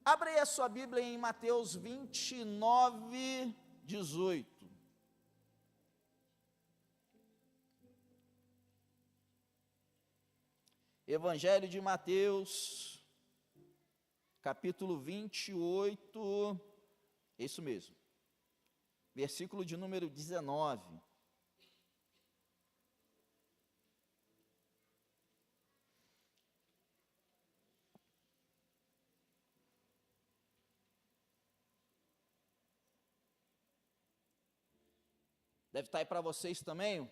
Abre aí a sua Bíblia em Mateus 29, 18. Evangelho de Mateus, capítulo 28, isso mesmo, versículo de número 19. Deve estar aí para vocês também?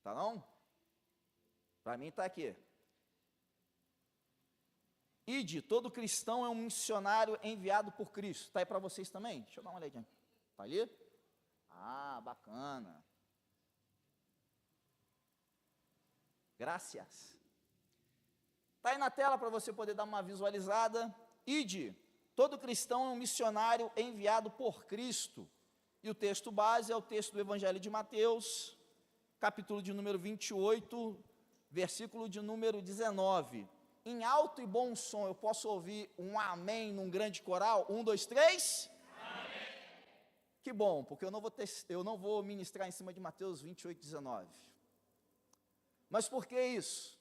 Tá não? Para mim está aqui. Ide, todo cristão é um missionário enviado por Cristo. Está aí para vocês também? Deixa eu dar uma olhadinha. Está ali? Ah, bacana. Graças. Está aí na tela para você poder dar uma visualizada. Ide, todo cristão é um missionário enviado por Cristo. E o texto base é o texto do Evangelho de Mateus, capítulo de número 28, versículo de número 19. Em alto e bom som, eu posso ouvir um amém num grande coral? 1, 2, 3. Amém. Que bom, porque eu não vou ministrar em cima de Mateus 28, 19. Mas por que isso?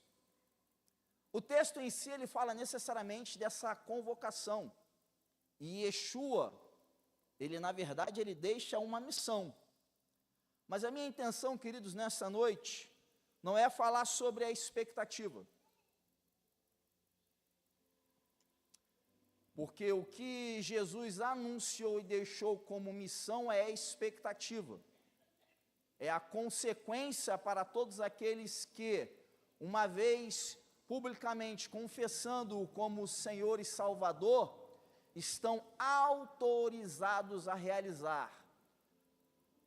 O texto em si, ele fala necessariamente dessa convocação. E Yeshua, ele na verdade, ele deixa uma missão. Mas a minha intenção, queridos, nessa noite, não é falar sobre a expectativa. Porque o que Jesus anunciou e deixou como missão é a expectativa. É a consequência para todos aqueles que, uma vez publicamente confessando-o como Senhor e Salvador, estão autorizados a realizar.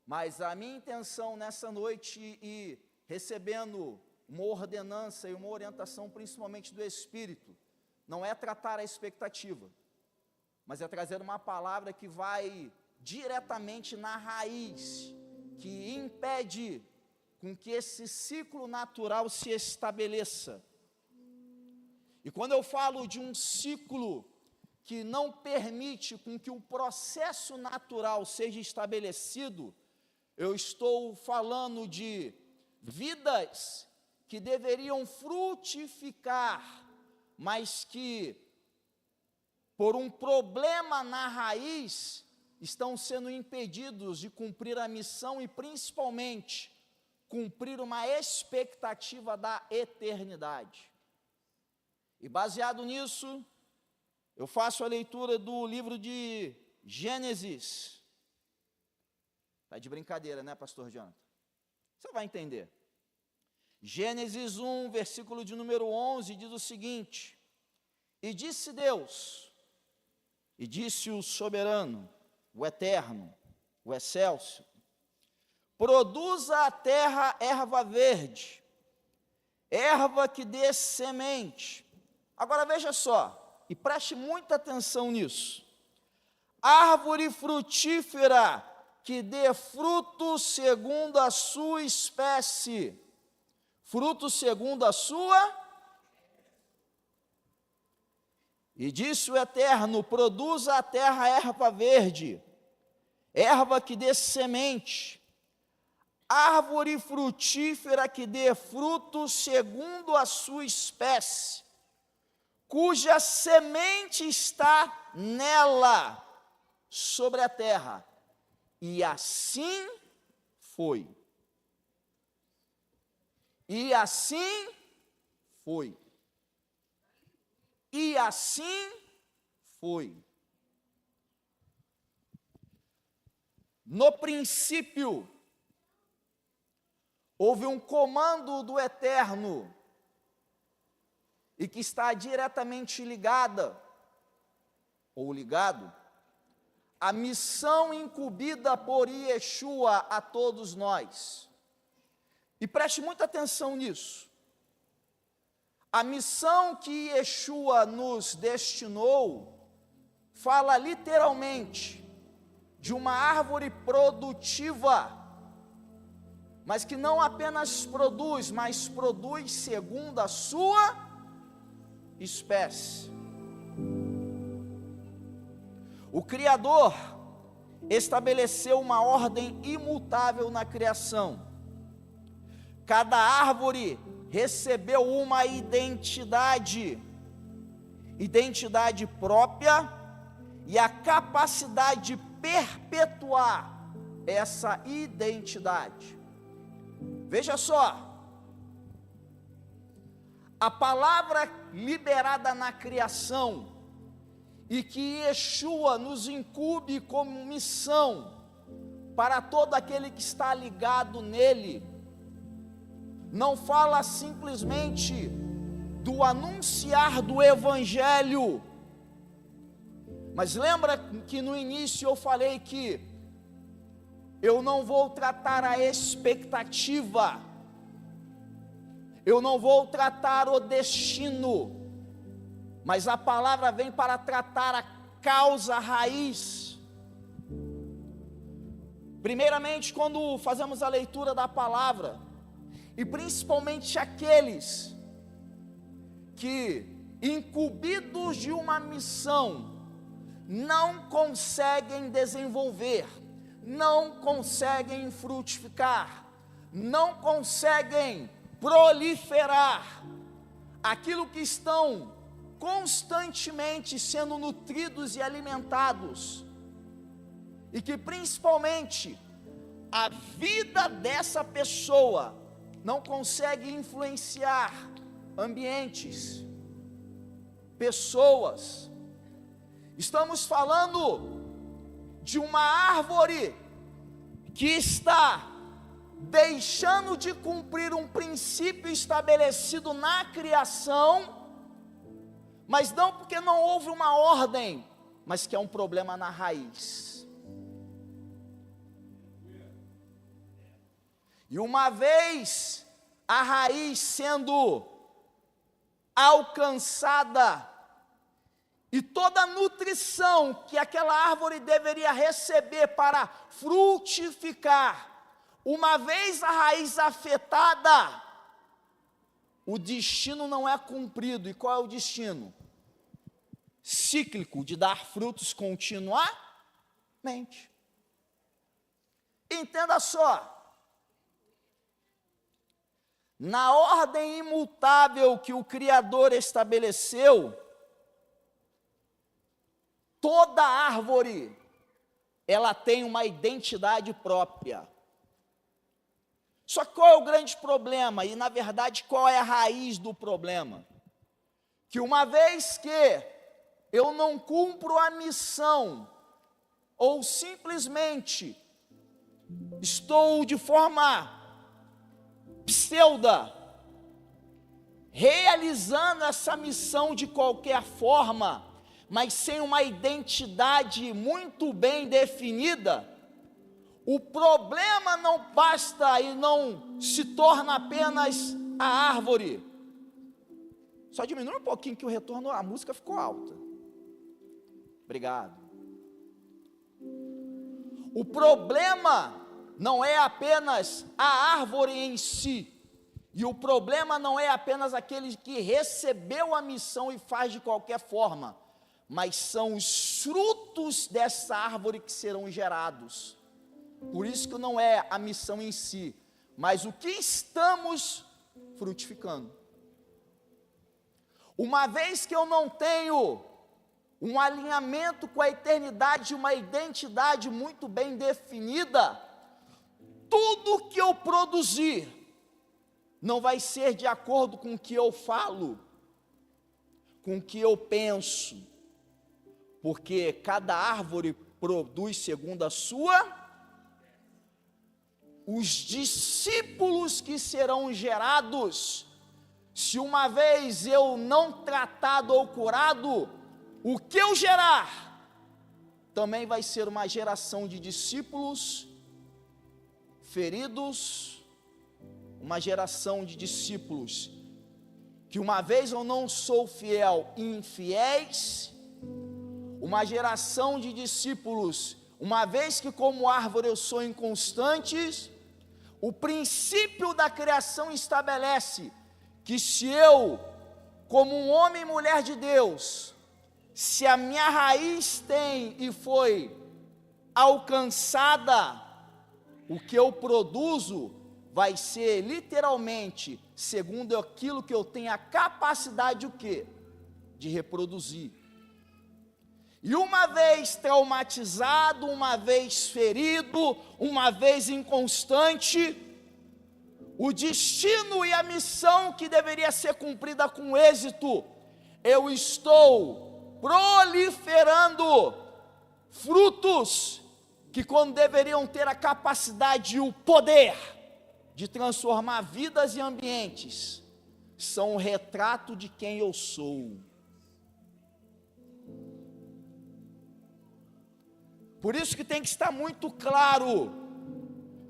Mas a minha intenção nessa noite, e recebendo uma ordenança e uma orientação principalmente do Espírito, não é tratar a expectativa, mas é trazer uma palavra que vai diretamente na raiz, que impede com que esse ciclo natural se estabeleça. E quando eu falo de um ciclo que não permite com que o processo natural seja estabelecido, eu estou falando de vidas que deveriam frutificar, mas que, por um problema na raiz, estão sendo impedidos de cumprir a missão e, principalmente, cumprir uma expectativa da eternidade. E, baseado nisso, eu faço a leitura do livro de Gênesis. Está de brincadeira, né, pastor Jonathan? Você vai entender. Gênesis 1, versículo de número 11, diz o seguinte: E disse Deus, e disse o soberano, o eterno, o excelso, produza a terra erva verde, erva que dê semente. Agora veja só, e preste muita atenção nisso. Árvore frutífera que dê fruto segundo a sua espécie. Fruto segundo a sua. E disse o Eterno: produza a terra erva verde, erva que dê semente, árvore frutífera que dê fruto segundo a sua espécie, cuja semente está nela, sobre a terra. E assim foi. E assim foi. E assim foi. No princípio, houve um comando do Eterno, e que está diretamente ligada, ou ligado, à missão incumbida por Yeshua a todos nós. E preste muita atenção nisso. A missão que Yeshua nos destinou fala literalmente de uma árvore produtiva, mas que não apenas produz, mas produz segundo a sua espécie. O Criador estabeleceu uma ordem imutável na criação. Cada árvore recebeu uma identidade própria e a capacidade de perpetuar essa identidade. Veja só, a palavra liberada na criação e que Yeshua nos incumbe como missão para todo aquele que está ligado nele, não fala simplesmente do anunciar do Evangelho, mas lembra que no início eu falei que eu não vou tratar a expectativa, eu não vou tratar o destino, mas a palavra vem para tratar a causa raiz. Primeiramente, quando fazemos a leitura da palavra, e principalmente aqueles que, incumbidos de uma missão, não conseguem desenvolver, não conseguem frutificar, não conseguem proliferar aquilo que estão constantemente sendo nutridos e alimentados, e que principalmente a vida dessa pessoa não consegue influenciar ambientes, pessoas. Estamos falando de uma árvore que está deixando de cumprir um princípio estabelecido na criação, mas não porque não houve uma ordem, mas que é um problema na raiz. E uma vez a raiz sendo alcançada, e toda a nutrição que aquela árvore deveria receber para frutificar, uma vez a raiz afetada, o destino não é cumprido. E qual é o destino? Cíclico, de dar frutos continuamente. Entenda só, na ordem imutável que o Criador estabeleceu, toda árvore, ela tem uma identidade própria. Só que qual é o grande problema? E na verdade qual é a raiz do problema? Que uma vez que eu não cumpro a missão, ou simplesmente estou de forma pseuda, realizando essa missão de qualquer forma, mas sem uma identidade muito bem definida, o problema não basta e não se torna apenas a árvore. Só diminui um pouquinho que o retorno, a música ficou alta. Obrigado. O problema não é apenas a árvore em si, e o problema não é apenas aquele que recebeu a missão e faz de qualquer forma, mas são os frutos dessa árvore que serão gerados. Por isso que não é a missão em si, mas o que estamos frutificando. Uma vez que eu não tenho um alinhamento com a eternidade, uma identidade muito bem definida, tudo que eu produzir não vai ser de acordo com o que eu falo, com o que eu penso, porque cada árvore produz segundo a sua. Os discípulos que serão gerados, se uma vez eu não tratado ou curado, o que eu gerar, também vai ser uma geração de discípulos feridos, uma geração de discípulos que uma vez eu não sou fiel, infiéis, uma geração de discípulos, uma vez que como árvore eu sou inconstante. O princípio da criação estabelece que se eu, como um homem e mulher de Deus, se a minha raiz tem e foi alcançada, o que eu produzo vai ser literalmente segundo aquilo que eu tenho a capacidade o quê? De reproduzir. E uma vez traumatizado, uma vez ferido, uma vez inconstante, o destino e a missão que deveria ser cumprida com êxito, eu estou proliferando frutos que, quando deveriam ter a capacidade e o poder de transformar vidas e ambientes, são um retrato de quem eu sou. Por isso que tem que estar muito claro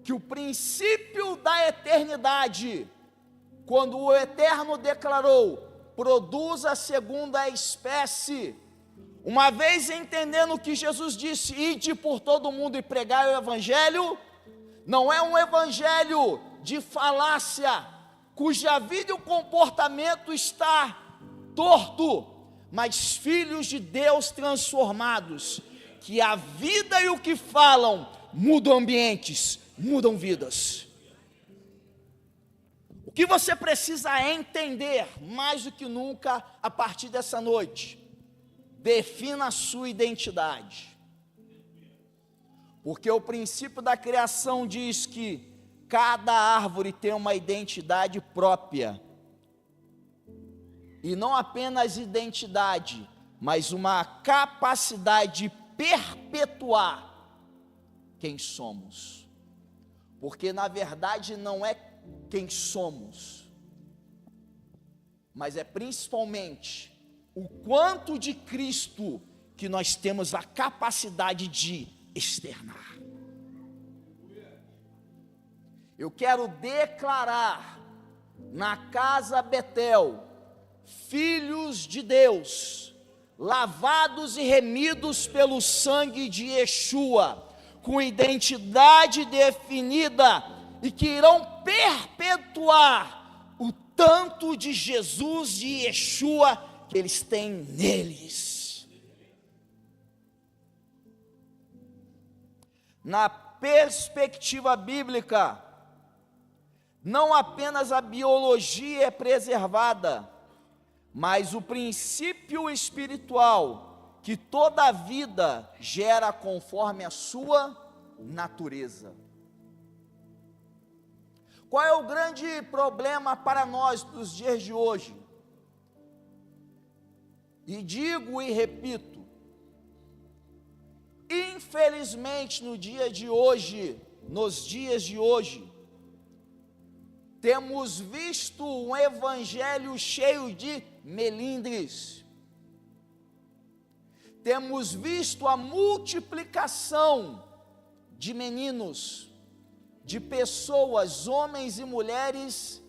que o princípio da eternidade, quando o Eterno declarou, produza segundo a espécie, uma vez entendendo que Jesus disse, ide por todo mundo e pregai o evangelho, não é um evangelho de falácia, cuja vida e o comportamento está torto, mas filhos de Deus transformados, que a vida e o que falam mudam ambientes, mudam vidas. O que você precisa entender, mais do que nunca, a partir dessa noite, defina a sua identidade. Porque o princípio da criação diz que cada árvore tem uma identidade própria. E não apenas identidade, mas uma capacidade de perpetuar quem somos. Porque na verdade não é quem somos, mas é principalmente o quanto de Cristo que nós temos a capacidade de externar. Eu quero declarar na casa Betel, filhos de Deus, lavados e remidos pelo sangue de Yeshua, com identidade definida e que irão perpetuar o tanto de Jesus e Yeshua que eles têm neles. Na perspectiva bíblica, não apenas a biologia é preservada, mas o princípio espiritual que toda a vida gera conforme a sua natureza. Qual é o grande problema para nós dos dias de hoje? E digo e repito, infelizmente no dia de hoje, nos dias de hoje, temos visto um evangelho cheio de melindres, temos visto a multiplicação de meninos, de pessoas, homens e mulheres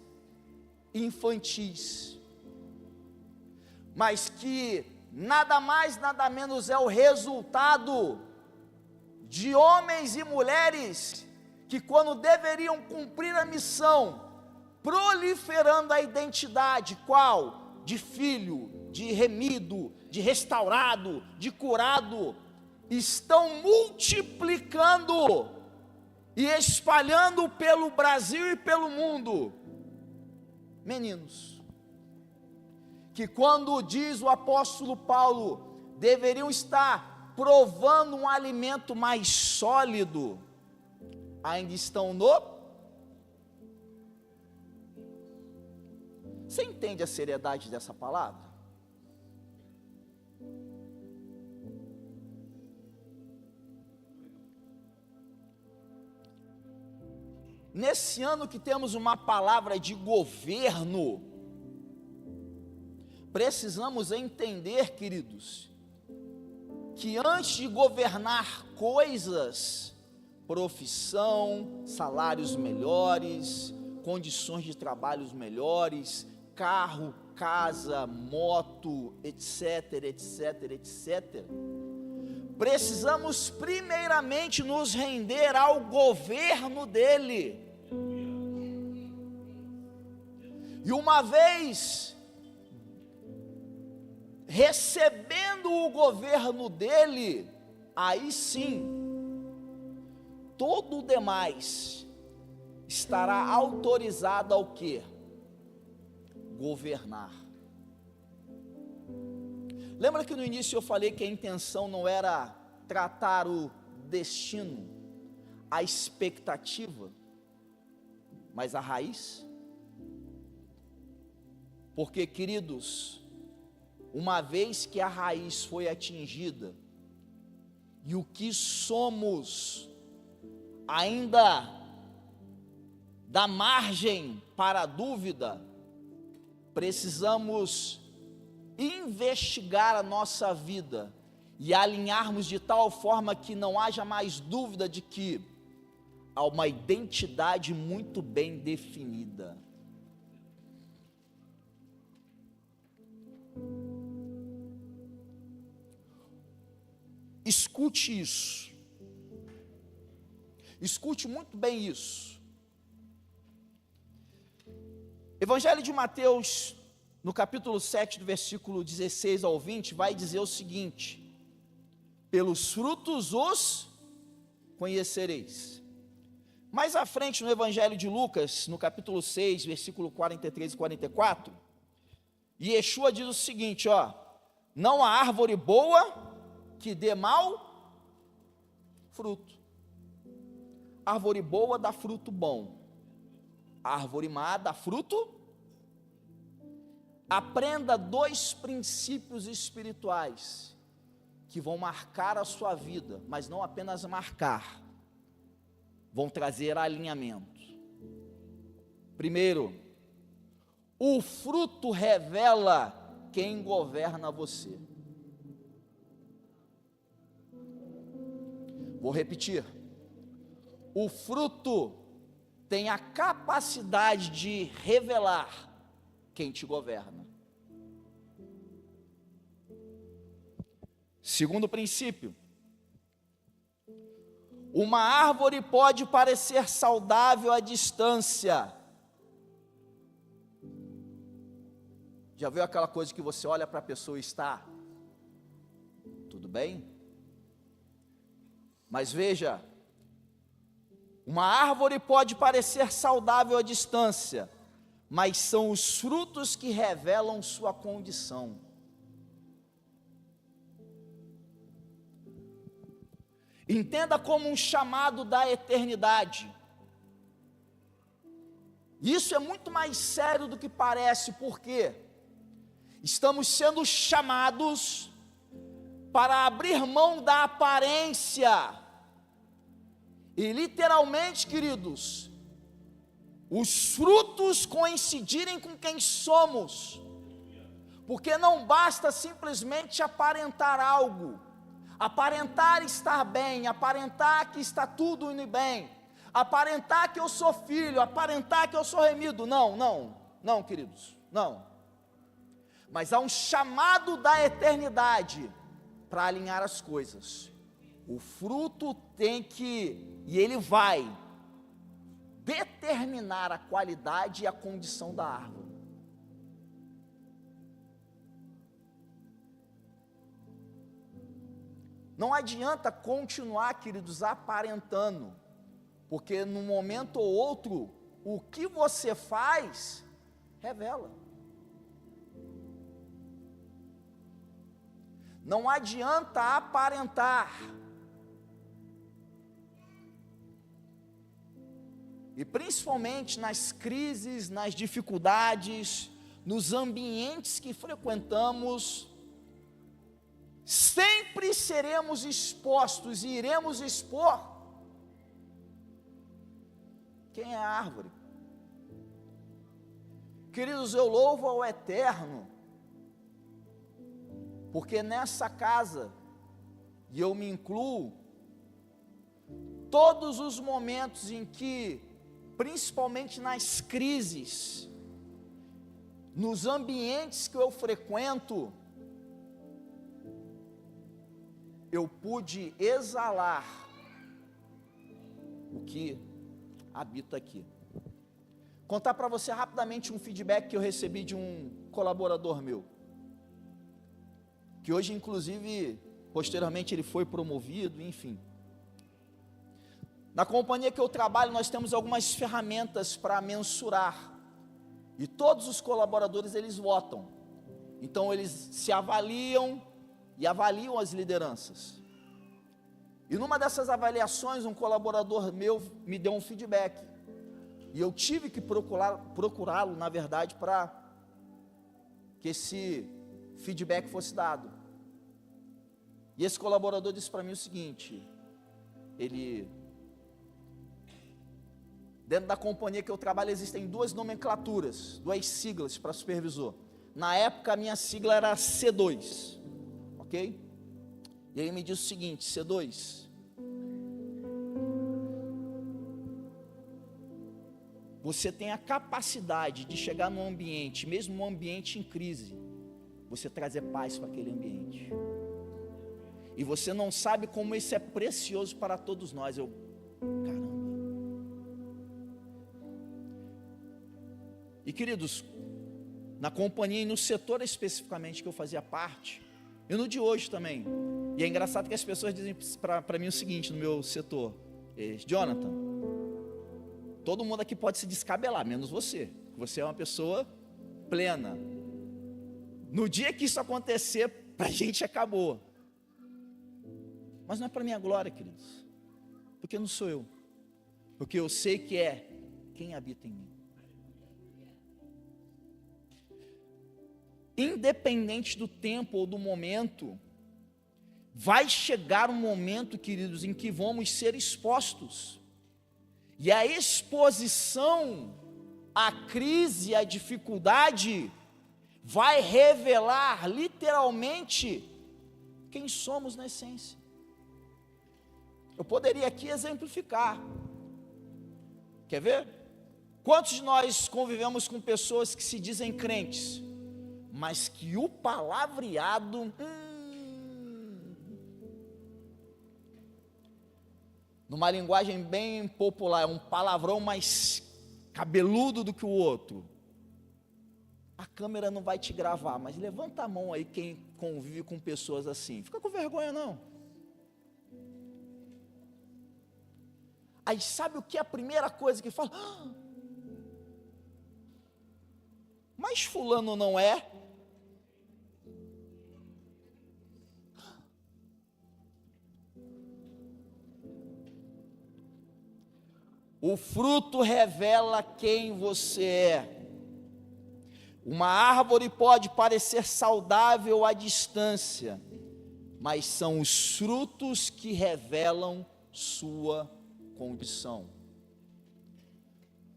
infantis, mas que nada mais, nada menos é o resultado de homens e mulheres que, quando deveriam cumprir a missão, proliferando a identidade, qual? De filho, de remido, de restaurado, de curado, estão multiplicando e espalhando pelo Brasil e pelo mundo, meninos, que, quando diz o apóstolo Paulo, deveriam estar provando um alimento mais sólido, ainda estão no... Você entende a seriedade dessa palavra? Nesse ano que temos uma palavra de governo, precisamos entender, queridos, que antes de governar coisas, profissão, salários melhores, condições de trabalhos melhores, carro, casa, moto, etc, etc, etc, precisamos primeiramente nos render ao governo dele. E uma vez recebendo o governo dele, aí sim, todo o demais estará autorizado ao quê? Governar. Lembra que no início eu falei que a intenção não era tratar o destino, a expectativa, mas a raiz? Porque, queridos, uma vez que a raiz foi atingida, e o que somos ainda dá margem para a dúvida, precisamos investigar a nossa vida e alinharmos de tal forma que não haja mais dúvida de que há uma identidade muito bem definida. Escute isso, escute muito bem isso. Evangelho de Mateus, no capítulo 7, do versículo 16 ao 20, vai dizer o seguinte: pelos frutos os conhecereis. Mais à frente, no Evangelho de Lucas, no capítulo 6, versículo 43 e 44, Yeshua diz o seguinte, não há árvore boa que dê mau fruto. Árvore boa dá fruto bom, árvore má dá fruto. Aprenda 2 princípios espirituais que vão marcar a sua vida, mas não apenas marcar, vão trazer alinhamento. Primeiro, o fruto revela quem governa você. Vou repetir. O fruto tem a capacidade de revelar quem te governa. Segundo princípio, uma árvore pode parecer saudável à distância. Já viu aquela coisa que você olha para a pessoa e está tudo bem? Mas veja, uma árvore pode parecer saudável à distância, mas são os frutos que revelam sua condição. Entenda como um chamado da eternidade. Isso é muito mais sério do que parece, porque estamos sendo chamados para abrir mão da aparência. E literalmente, queridos, os frutos coincidirem com quem somos, porque não basta simplesmente aparentar algo, aparentar estar bem, aparentar que está tudo indo bem, aparentar que eu sou filho, aparentar que eu sou remido. Não, queridos, não. Mas há um chamado da eternidade para alinhar as coisas. O fruto tem que, e ele vai determinar a qualidade e a condição da árvore. Não adianta continuar, queridos, aparentando, porque num momento ou outro, o que você faz, revela. Não adianta aparentar. E principalmente nas crises, nas dificuldades, nos ambientes que frequentamos, sempre seremos expostos e iremos expor quem é a árvore. Queridos, eu louvo ao Eterno, porque nessa casa, e eu me incluo, todos os momentos em que, principalmente nas crises, nos ambientes que eu frequento, eu pude exalar o que habita aqui. Contar para você rapidamente um feedback que eu recebi de um colaborador meu. que hoje, inclusive, posteriormente ele foi promovido, enfim. Na companhia que eu trabalho, nós temos algumas ferramentas para mensurar, e todos os colaboradores, eles votam. Então, eles se avaliam e avaliam as lideranças. E numa dessas avaliações, um colaborador meu me deu um feedback, e eu tive que procurá-lo, na verdade, para que esse feedback fosse dado. E esse colaborador disse para mim o seguinte: dentro da companhia que eu trabalho existem duas nomenclaturas, duas siglas para supervisor. Na época a minha sigla era C2, ok? E ele me disse o seguinte: C2, você tem a capacidade de chegar num ambiente, mesmo um ambiente em crise, você trazer paz para aquele ambiente. E você não sabe como isso é precioso para todos nós. Caramba. E queridos, na companhia e no setor especificamente que eu fazia parte, e no de hoje também, e é engraçado que as pessoas dizem para mim o seguinte no meu setor: Jonathan, todo mundo aqui pode se descabelar, menos você. Você é uma pessoa plena. No dia que isso acontecer, para a gente acabou. Mas não é para minha glória, queridos, porque não sou eu, porque eu sei que é quem habita em mim. Independente do tempo ou do momento, vai chegar um momento, queridos, em que vamos ser expostos. E a exposição à crise, à dificuldade, vai revelar literalmente quem somos na essência. Eu poderia aqui exemplificar. Quer ver? Quantos de nós convivemos com pessoas que se dizem crentes, mas que o palavreado, numa linguagem bem popular, é um palavrão mais cabeludo do que o outro. A câmera não vai te gravar, mas levanta a mão aí quem convive com pessoas assim. Fica com vergonha não. Aí sabe o que é a primeira coisa que fala? Mas fulano não é? O fruto revela quem você é. Uma árvore pode parecer saudável à distância, mas são os frutos que revelam sua condição.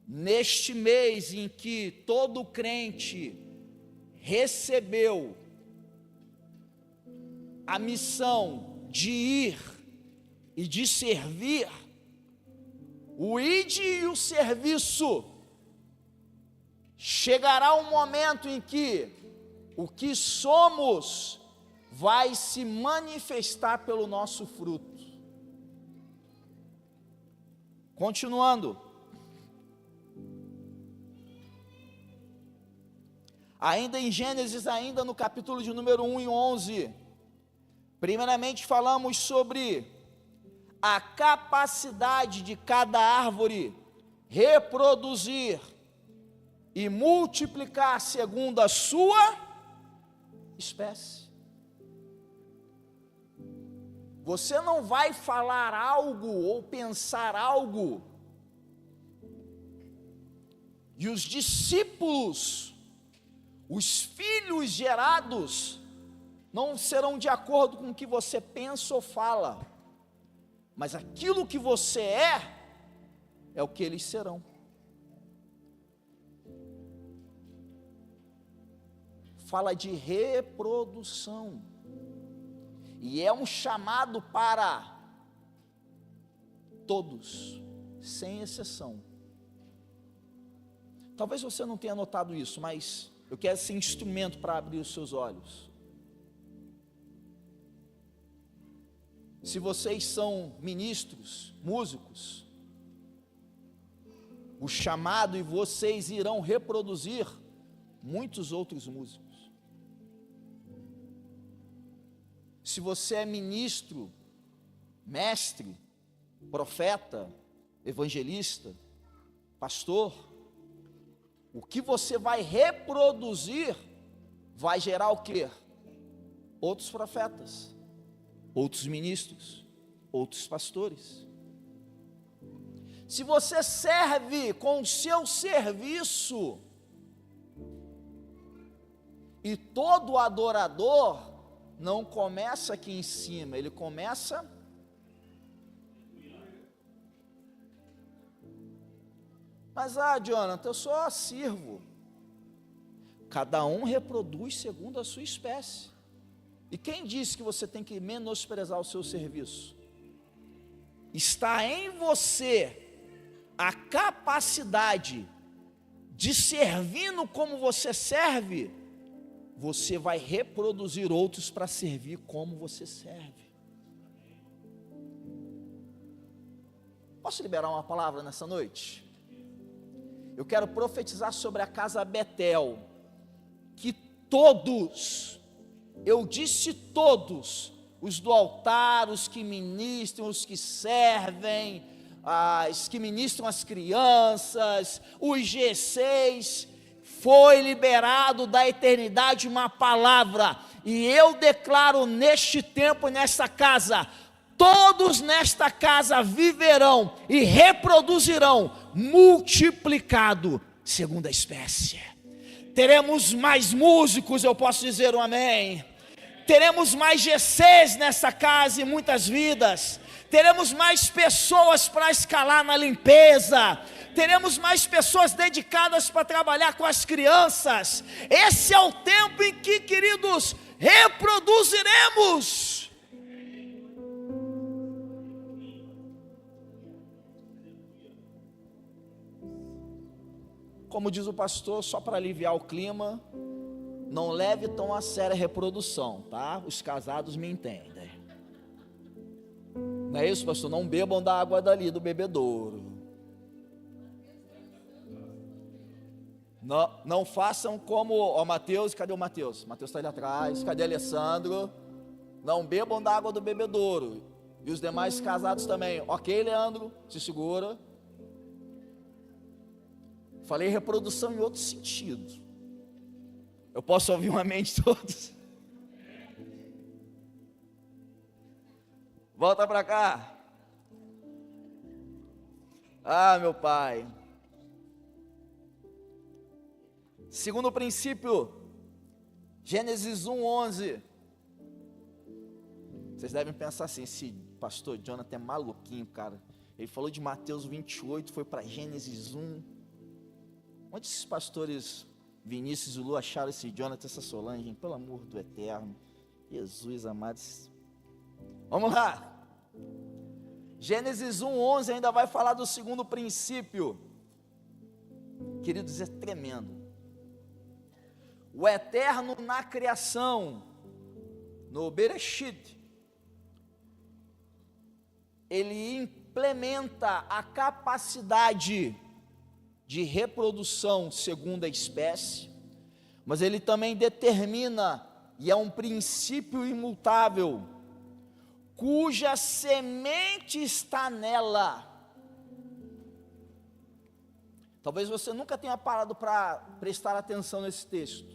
Neste mês em que todo crente recebeu a missão de ir e de servir, o ide e o serviço, chegará um momento em que o que somos vai se manifestar pelo nosso fruto. Continuando, ainda em Gênesis, ainda no capítulo de número 1 e 11, primeiramente falamos sobre a capacidade de cada árvore reproduzir e multiplicar segundo a sua espécie. Você não vai falar algo ou pensar algo, e os discípulos, os filhos gerados, não serão de acordo com o que você pensa ou fala, mas aquilo que você é o que eles serão. Fala de reprodução, e é um chamado para todos, sem exceção. Talvez você não tenha notado isso, mas eu quero ser instrumento para abrir os seus olhos. Se vocês são ministros, músicos, o chamado, e vocês irão reproduzir muitos outros músicos. se você é ministro, mestre, profeta, evangelista, pastor, o que você vai reproduzir vai gerar o quê? Outros profetas, outros ministros, outros pastores. Se você serve com o seu serviço, e todo adorador não começa aqui em cima, ele começa mas Jonathan, eu só sirvo. Cada um reproduz segundo a sua espécie. E quem disse que você tem que menosprezar o seu serviço? Está em você a capacidade de servindo como você serve, você vai reproduzir outros para servir como você serve. Posso liberar uma palavra nessa noite? Eu quero profetizar sobre a casa Betel, que todos, eu disse todos, os do altar, os que ministram, os que servem, os que ministram as crianças, os G6, foi liberado da eternidade uma palavra, e eu declaro neste tempo, nesta casa, todos nesta casa viverão e reproduzirão, multiplicado segundo a espécie. Teremos mais músicos, eu posso dizer um amém. Teremos mais GCs nessa casa e muitas vidas. Teremos mais pessoas para escalar na limpeza. Teremos mais pessoas dedicadas para trabalhar com as crianças. Esse é o tempo em que, queridos, reproduziremos. Como diz o pastor, só para aliviar o clima, não leve tão a sério a reprodução, tá? Os casados me entendem. Não é isso, pastor? Não bebam da água dali do bebedouro. Não façam como, Mateus, cadê o Mateus? Mateus está ali atrás, cadê Alessandro? Não bebam da água do bebedouro. E os demais casados também. Ok, Leandro, se segura. Falei reprodução em outro sentido. Eu posso ouvir uma amém de todos? Volta para cá. Meu pai. Segundo princípio, Gênesis 1:11. Vocês devem pensar assim, esse pastor Jonathan é maluquinho, cara. Ele falou de Mateus 28, foi para Gênesis 1. Onde esses pastores Vinícius e Lu acharam esse Jonathan, essa Solange, pelo amor do eterno, Jesus amado. Vamos lá, Gênesis 1:11 ainda vai falar do segundo princípio, queridos, é tremendo. O eterno na criação, no Bereshit, ele implementa a capacidade de reprodução segundo a espécie, mas ele também determina, e é um princípio imutável, cuja semente está nela. Talvez você nunca tenha parado para prestar atenção nesse texto.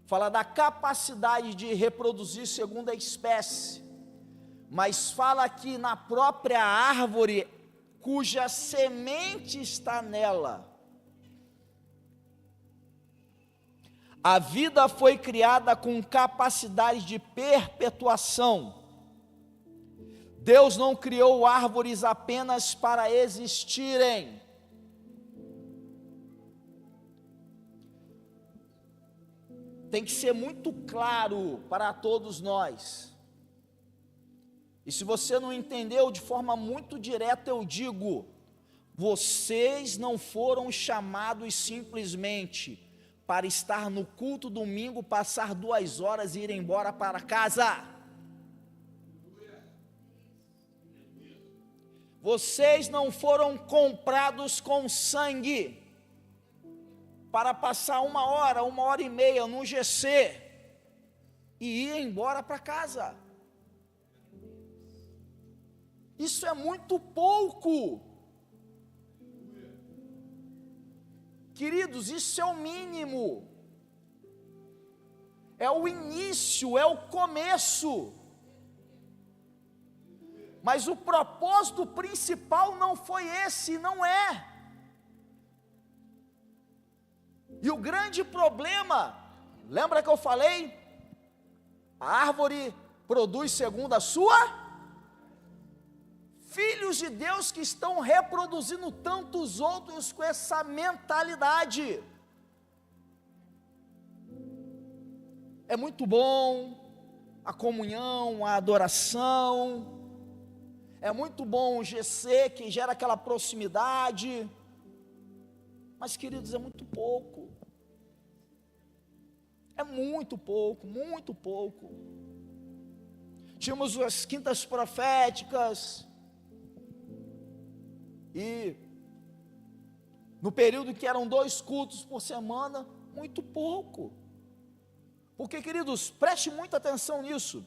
Fala da capacidade de reproduzir segundo a espécie, mas fala aqui na própria árvore, cuja semente está nela. A vida foi criada com capacidade de perpetuação. Deus não criou árvores apenas para existirem. Tem que ser muito claro para todos nós. E se você não entendeu de forma muito direta, eu digo: vocês não foram chamados simplesmente para estar no culto domingo, passar 2 horas e ir embora para casa. Vocês não foram comprados com sangue para passar 1 hora, 1 hora e meia no GC. e ia embora para casa. Isso é muito pouco. Queridos, isso é o mínimo. É o início, é o começo. Mas o propósito principal não foi esse, não é. E o grande problema, lembra que eu falei? A árvore produz segundo a sua? Filhos de Deus que estão reproduzindo tantos outros com essa mentalidade. É muito bom a comunhão, a adoração. É muito bom o GC que gera aquela proximidade. Mas, queridos, é muito pouco. É muito pouco, muito pouco. Tínhamos as quintas proféticas. E no período que eram 2 cultos por semana, muito pouco. Porque, queridos, preste muita atenção nisso.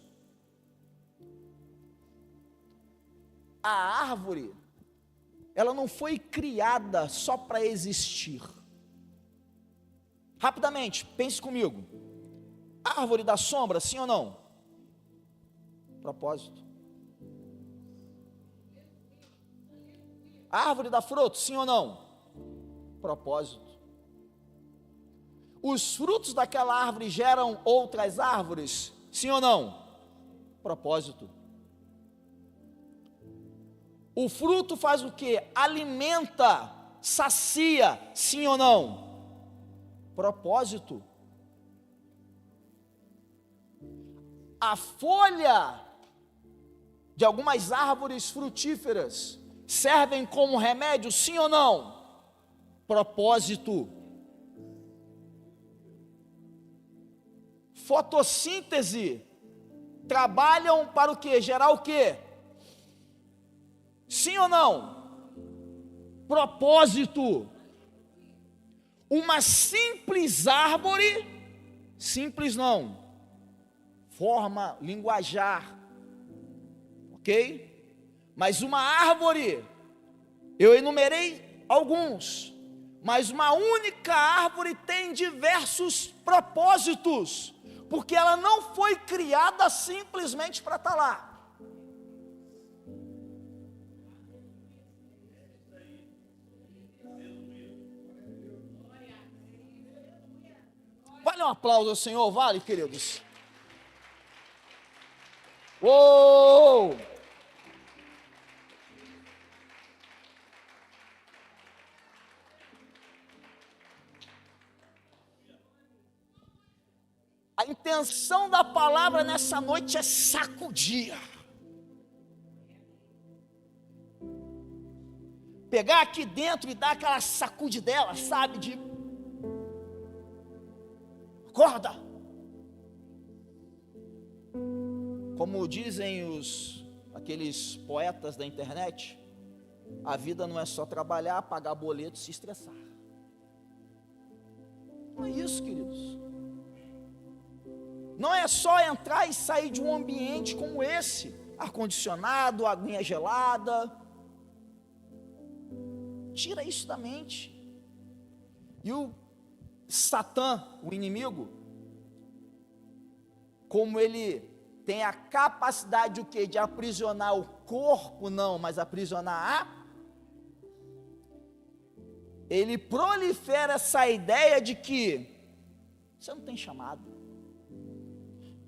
A árvore, ela não foi criada só para existir. Rapidamente, pense comigo. Árvore da sombra, sim ou não? Propósito. Árvore dá fruto, sim ou não? Propósito. Os frutos daquela árvore geram outras árvores, sim ou não? Propósito. O fruto faz o quê? Alimenta, sacia, sim ou não? Propósito. A folha de algumas árvores frutíferas servem como remédio, sim ou não? Propósito. Fotossíntese, trabalham para o quê? Gerar o quê? Sim ou não? Propósito. Uma simples árvore, simples não, forma, linguajar, ok? Mas uma árvore, eu enumerei alguns, mas uma única árvore tem diversos propósitos, porque ela não foi criada simplesmente para estar lá. Vale um aplauso ao Senhor, vale, queridos? Uou! A intenção da palavra nessa noite é sacudir. Pegar aqui dentro e dar aquela sacudidela, sabe, de acorda. Como dizem aqueles poetas da internet, a vida não é só trabalhar, pagar boleto e se estressar. Não é isso, queridos. Não é só entrar e sair de um ambiente como esse, ar-condicionado, aguinha gelada. Tira isso da mente. E o Satã, o inimigo, como ele tem a capacidade o quê? De aprisionar o corpo, não, mas aprisionar ele prolifera essa ideia de que você não tem chamado,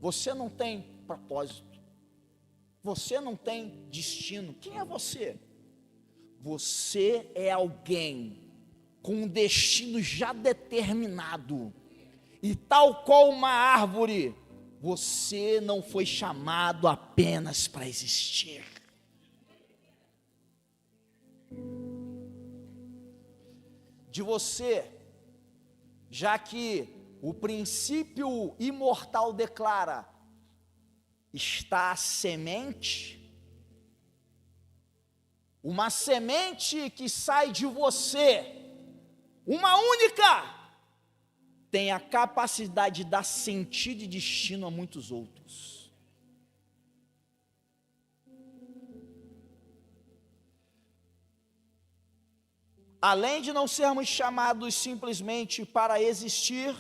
você não tem propósito, você não tem destino. Quem é você? Você é alguém com um destino já determinado, e tal qual uma árvore, você não foi chamado apenas para existir. De você, já que o princípio imortal declara, está a semente, uma semente que sai de você, uma única, tem a capacidade de dar sentido e destino a muitos outros. Além de não sermos chamados simplesmente para existir,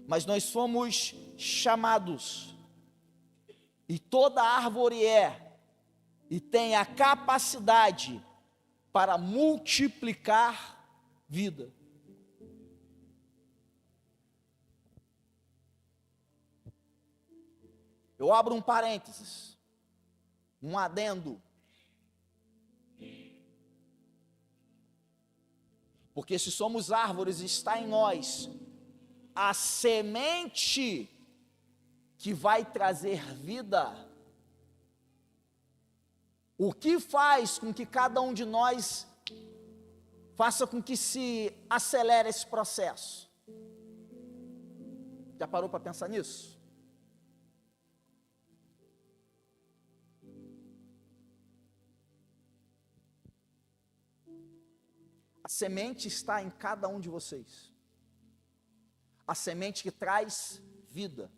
mas nós fomos chamados, e toda árvore e tem a capacidade para multiplicar vida. Eu abro um parênteses, um adendo. Porque se somos árvores, está em nós a semente que vai trazer vida. O que faz com que cada um de nós faça com que se acelere esse processo? Já parou para pensar nisso? A semente está em cada um de vocês. A semente que traz vida.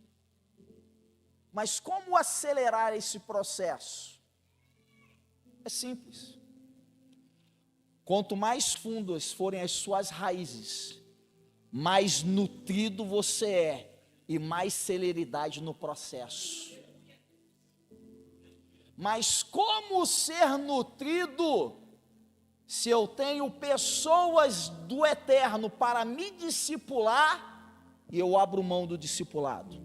Mas como acelerar esse processo? É simples. Quanto mais fundas forem as suas raízes, mais nutrido você é e mais celeridade no processo. Mas como ser nutrido se eu tenho pessoas do eterno para me discipular e eu abro mão do discipulado?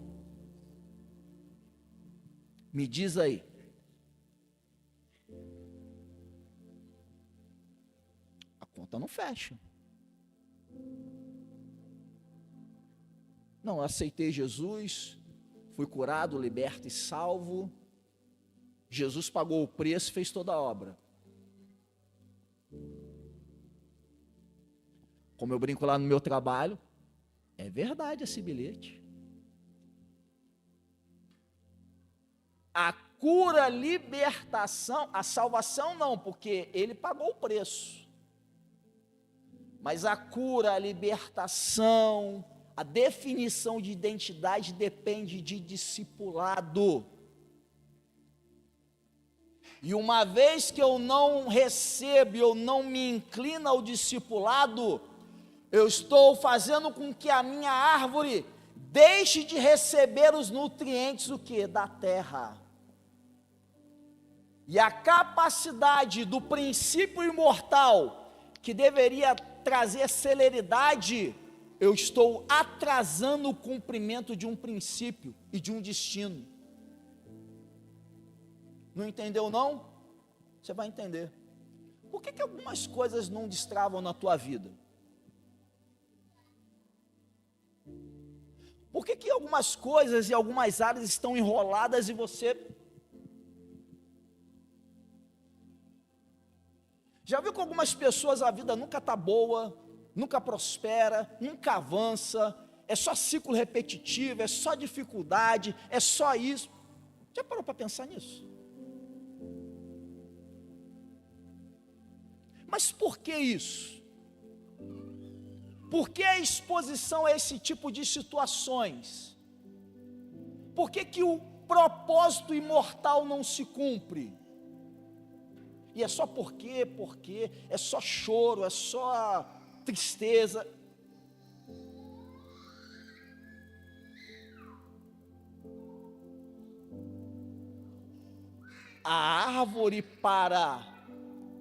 Me diz aí. A conta não fecha. Não, eu aceitei Jesus, fui curado, liberto e salvo. Jesus pagou o preço e fez toda a obra. Como eu brinco lá no meu trabalho, é verdade esse bilhete. A cura, a libertação, a salvação não, porque ele pagou o preço. Mas a cura, a libertação, a definição de identidade depende de discipulado. E uma vez que eu não recebo, eu não me inclino ao discipulado, eu estou fazendo com que a minha árvore deixe de receber os nutrientes do quê? Da terra. E a capacidade do princípio imortal, que deveria trazer celeridade, eu estou atrasando o cumprimento de um princípio e de um destino. Não entendeu não? Você vai entender. Por que algumas coisas não destravam na tua vida? Por que algumas coisas e algumas áreas estão enroladas e você... Já viu que algumas pessoas a vida nunca está boa, nunca prospera, nunca avança, é só ciclo repetitivo, é só dificuldade, é só isso. Já parou para pensar nisso? Mas por que isso? Por que a exposição a esse tipo de situações? Por que o propósito imortal não se cumpre? E é só porque, é só choro, é só tristeza. A árvore, para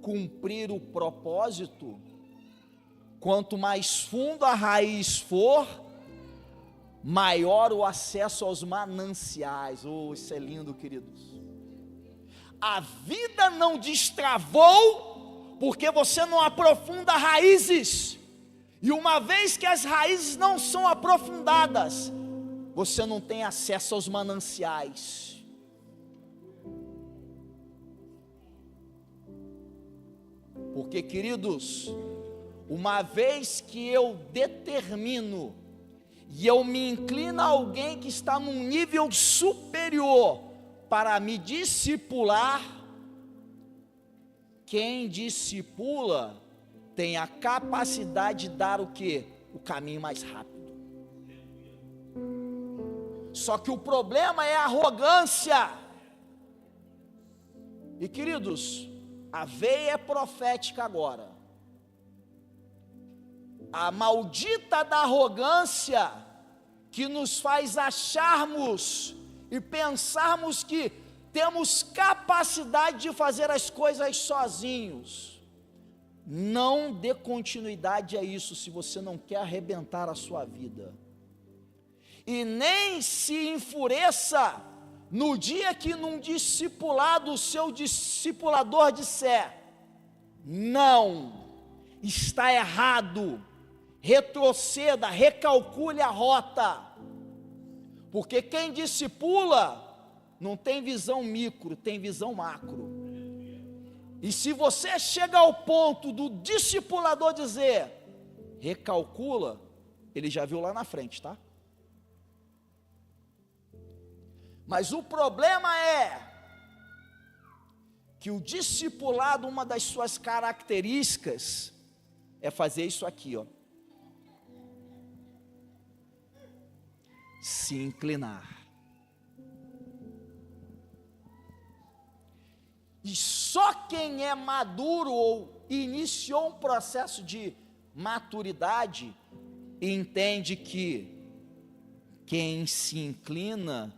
cumprir o propósito, quanto mais fundo a raiz for, maior o acesso aos mananciais. Oh, isso é lindo, queridos. A vida não destravou porque você não aprofunda raízes. E uma vez que as raízes não são aprofundadas, você não tem acesso aos mananciais. Porque, queridos, uma vez que eu determino e eu me inclino a alguém que está num nível superior para me discipular, quem discipula tem a capacidade de dar o quê? o caminho mais rápido. Só que o problema é a arrogância. E queridos, a veia é profética agora. A maldita da arrogância que nos faz acharmos e pensarmos que temos capacidade de fazer as coisas sozinhos. Não dê continuidade a isso se você não quer arrebentar a sua vida. E nem se enfureça no dia que num discipulado o seu discipulador disser: não, está errado, retroceda, recalcule a rota. Porque quem discipula não tem visão micro, tem visão macro. E se você chega ao ponto do discipulador dizer: recalcula, ele já viu lá na frente, tá? Mas o problema é que o discipulado, uma das suas características é fazer isso aqui, ó. Se inclinar. E só quem é maduro ou iniciou um processo de maturidade entende que quem se inclina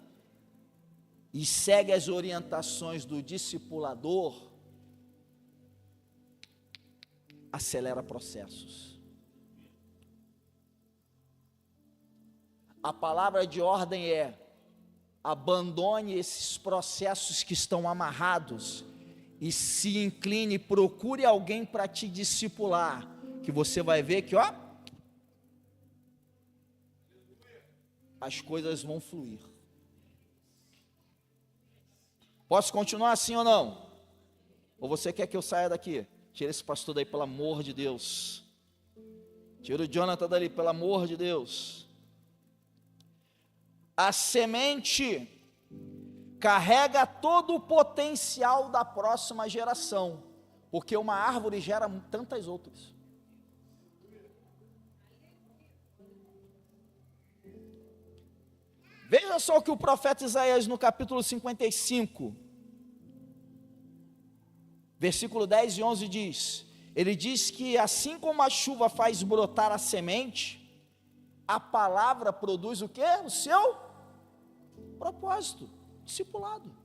e segue as orientações do discipulador acelera processos. A palavra de ordem é: abandone esses processos que estão amarrados e se incline, procure alguém para te discipular, que você vai ver que, ó, as coisas vão fluir. Posso continuar assim ou não? Ou você quer que eu saia daqui? Tira esse pastor daí, pelo amor de Deus. Tira o Jonathan dali, pelo amor de Deus. A semente carrega todo o potencial da próxima geração, porque uma árvore gera tantas outras. Veja só o que o profeta Isaías, no capítulo 55, versículo 10 e 11 diz. Ele diz que assim como a chuva faz brotar a semente, a palavra produz o quê? O seu propósito, discipulado.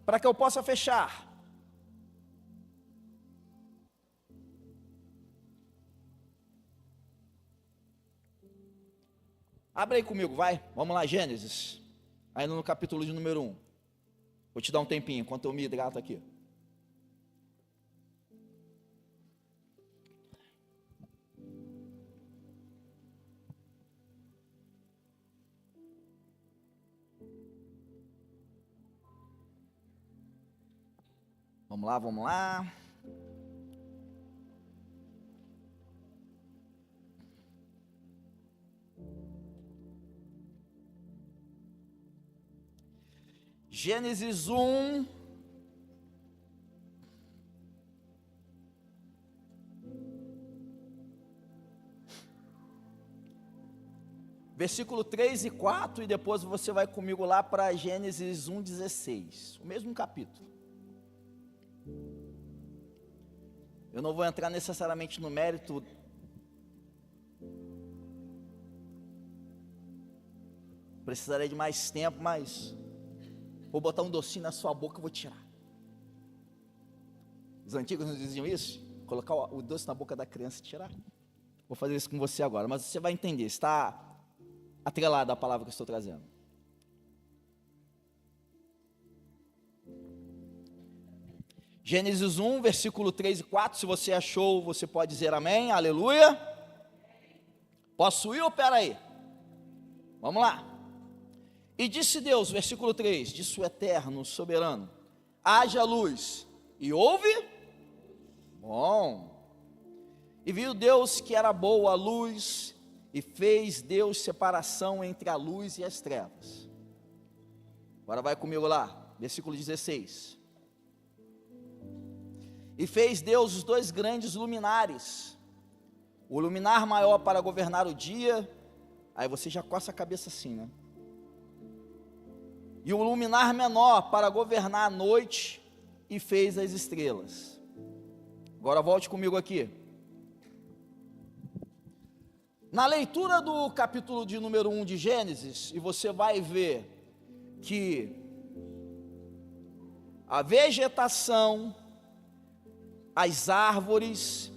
Para que eu possa fechar, abre aí comigo, vai, vamos lá, Gênesis, ainda no capítulo de número 1, vou te dar um tempinho, enquanto eu me hidrato aqui. Vamos lá, vamos lá. Gênesis 1, versículo 3 e 4, e depois você vai comigo lá para Gênesis 1,16, o mesmo capítulo. Eu não vou entrar necessariamente no mérito precisarei de mais tempo, mas vou botar um docinho na sua boca e vou tirar. Os antigos nos diziam isso, colocar o doce na boca da criança e tirar. Vou fazer isso com você agora, mas você vai entender, está atrelado à palavra que eu estou trazendo. Gênesis 1, versículo 3 e 4, se você achou, você pode dizer amém, aleluia. Posso ir ou peraí? Vamos lá. E disse Deus, versículo 3, disse o eterno, soberano, haja luz, e houve? Bom. E viu Deus que era boa a luz, e fez Deus separação entre a luz e as trevas. Agora vai comigo lá, versículo 16. E fez Deus os 2 grandes luminares, o luminar maior para governar o dia, aí você já coça a cabeça assim, né? E o luminar menor para governar a noite, e fez as estrelas. Agora volte comigo aqui. Na leitura do capítulo de número 1 de Gênesis, e você vai ver que a vegetação, as árvores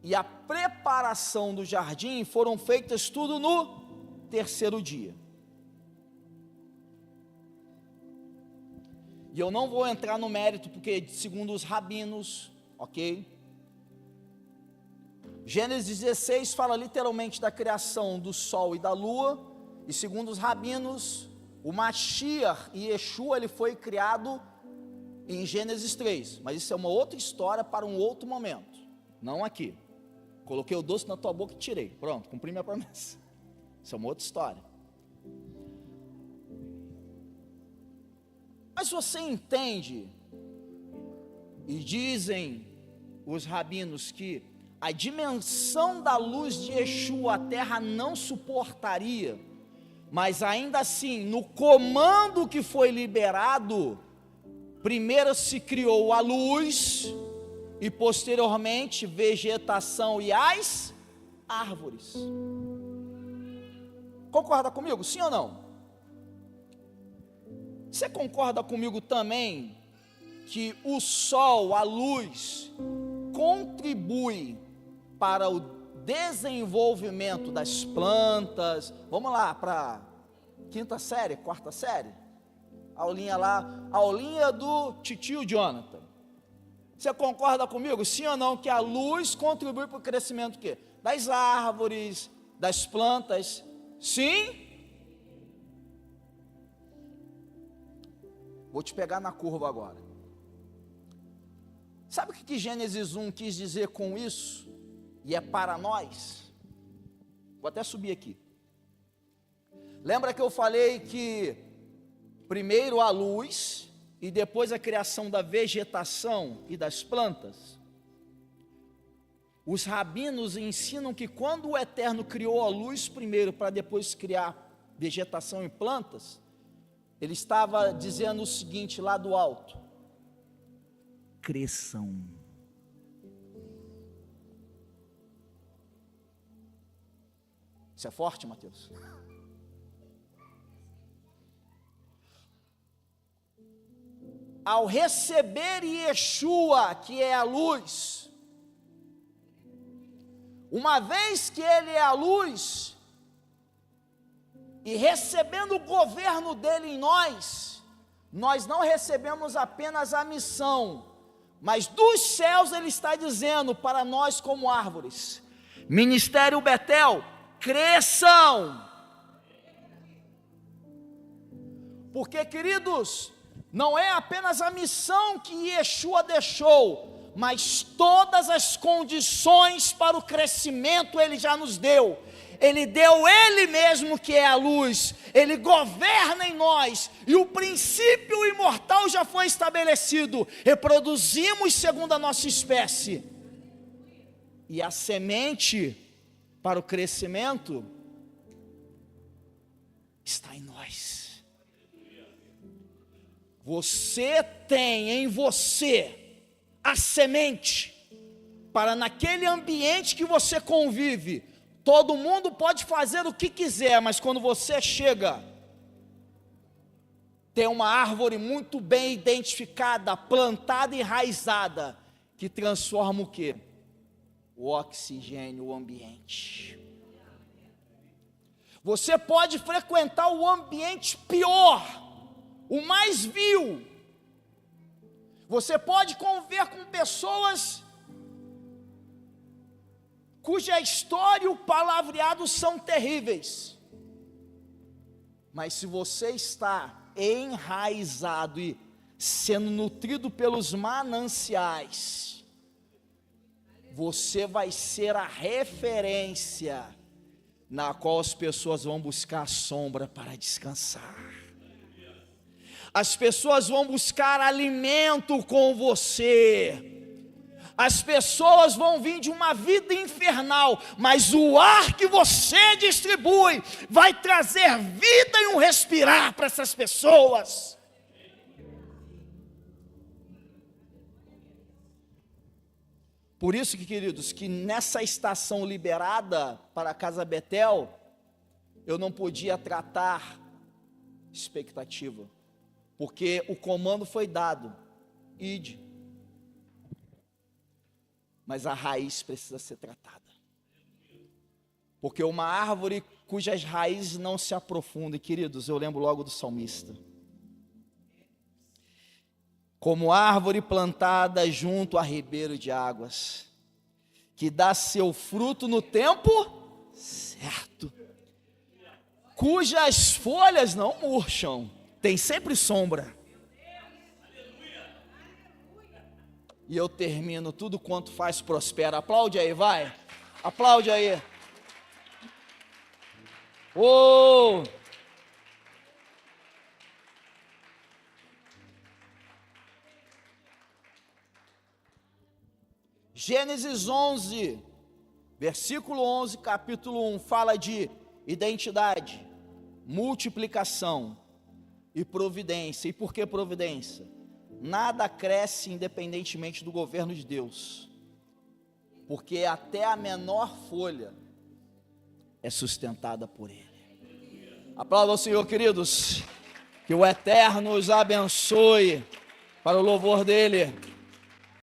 e a preparação do jardim foram feitas tudo no 3º dia. E eu não vou entrar no mérito, porque segundo os rabinos, ok? Gênesis 16 fala literalmente da criação do sol e da lua, e segundo os rabinos, o Mashiach e Yeshua, ele foi criado em Gênesis 3, mas isso é uma outra história para um outro momento, não aqui. Coloquei o doce na tua boca e tirei, pronto, cumpri minha promessa. Isso é uma outra história. Mas você entende, e dizem os rabinos que a dimensão da luz de Yeshua a terra não suportaria, mas ainda assim, no comando que foi liberado, primeiro se criou a luz, e posteriormente vegetação e as árvores. Concorda comigo, sim ou não? Você concorda comigo também que o sol, a luz, contribui para o desenvolvimento das plantas? Vamos lá para 5ª série, 4ª série? Aulinha lá, aulinha do titio Jonathan. Você concorda comigo, sim ou não, que a luz contribui para o crescimento quê? Das árvores, das plantas? Sim? Vou te pegar na curva agora. Sabe o que Gênesis 1 quis dizer com isso? E é para nós? Vou até subir aqui. Lembra que eu falei que primeiro a luz e depois a criação da vegetação e das plantas? Os rabinos ensinam que quando o Eterno criou a luz primeiro para depois criar vegetação e plantas, ele estava dizendo o seguinte lá do alto: cresçam. Isso é forte, Mateus? Ao receber Yeshua, que é a luz, uma vez que ele é a luz, e recebendo o governo dele em nós não recebemos apenas a missão, mas dos céus ele está dizendo para nós como árvores: Ministério Betel, cresçam. Porque, queridos, não é apenas a missão que Yeshua deixou, mas todas as condições para o crescimento ele já nos deu. Ele deu ele mesmo, que é a luz, ele governa em nós, e o princípio imortal já foi estabelecido: reproduzimos segundo a nossa espécie, e a semente para o crescimento está em nós. Você tem em você a semente para, naquele ambiente que você convive, todo mundo pode fazer o que quiser, mas quando você chega, tem uma árvore muito bem identificada, plantada e enraizada, que transforma o quê? O oxigênio, o ambiente. Você pode frequentar o ambiente pior, o mais vil. Você pode conviver com pessoas cuja história e o palavreado são terríveis, mas se você está enraizado e sendo nutrido pelos mananciais, você vai ser a referência na qual as pessoas vão buscar sombra para descansar. As pessoas vão buscar alimento com você. As pessoas vão vir de uma vida infernal, mas o ar que você distribui vai trazer vida e um respirar para essas pessoas. Por isso que, queridos, que nessa estação liberada para a Casa Betel, eu não podia tratar expectativa, porque o comando foi dado, ide. Mas a raiz precisa ser tratada. Porque uma árvore cujas raízes não se aprofundam, e queridos, eu lembro logo do salmista. Como árvore plantada junto a ribeiro de águas, que dá seu fruto no tempo certo, cujas folhas não murcham, tem sempre sombra. E eu termino, tudo quanto faz prospera. Aplaude aí, vai. Aplaude aí. Oh! Gênesis 11, versículo 11, capítulo 1, fala de identidade, multiplicação e providência. E por que providência? Nada cresce independentemente do governo de Deus, porque até a menor folha é sustentada por Ele. Aplauda ao Senhor, queridos, que o Eterno os abençoe para o louvor dEle.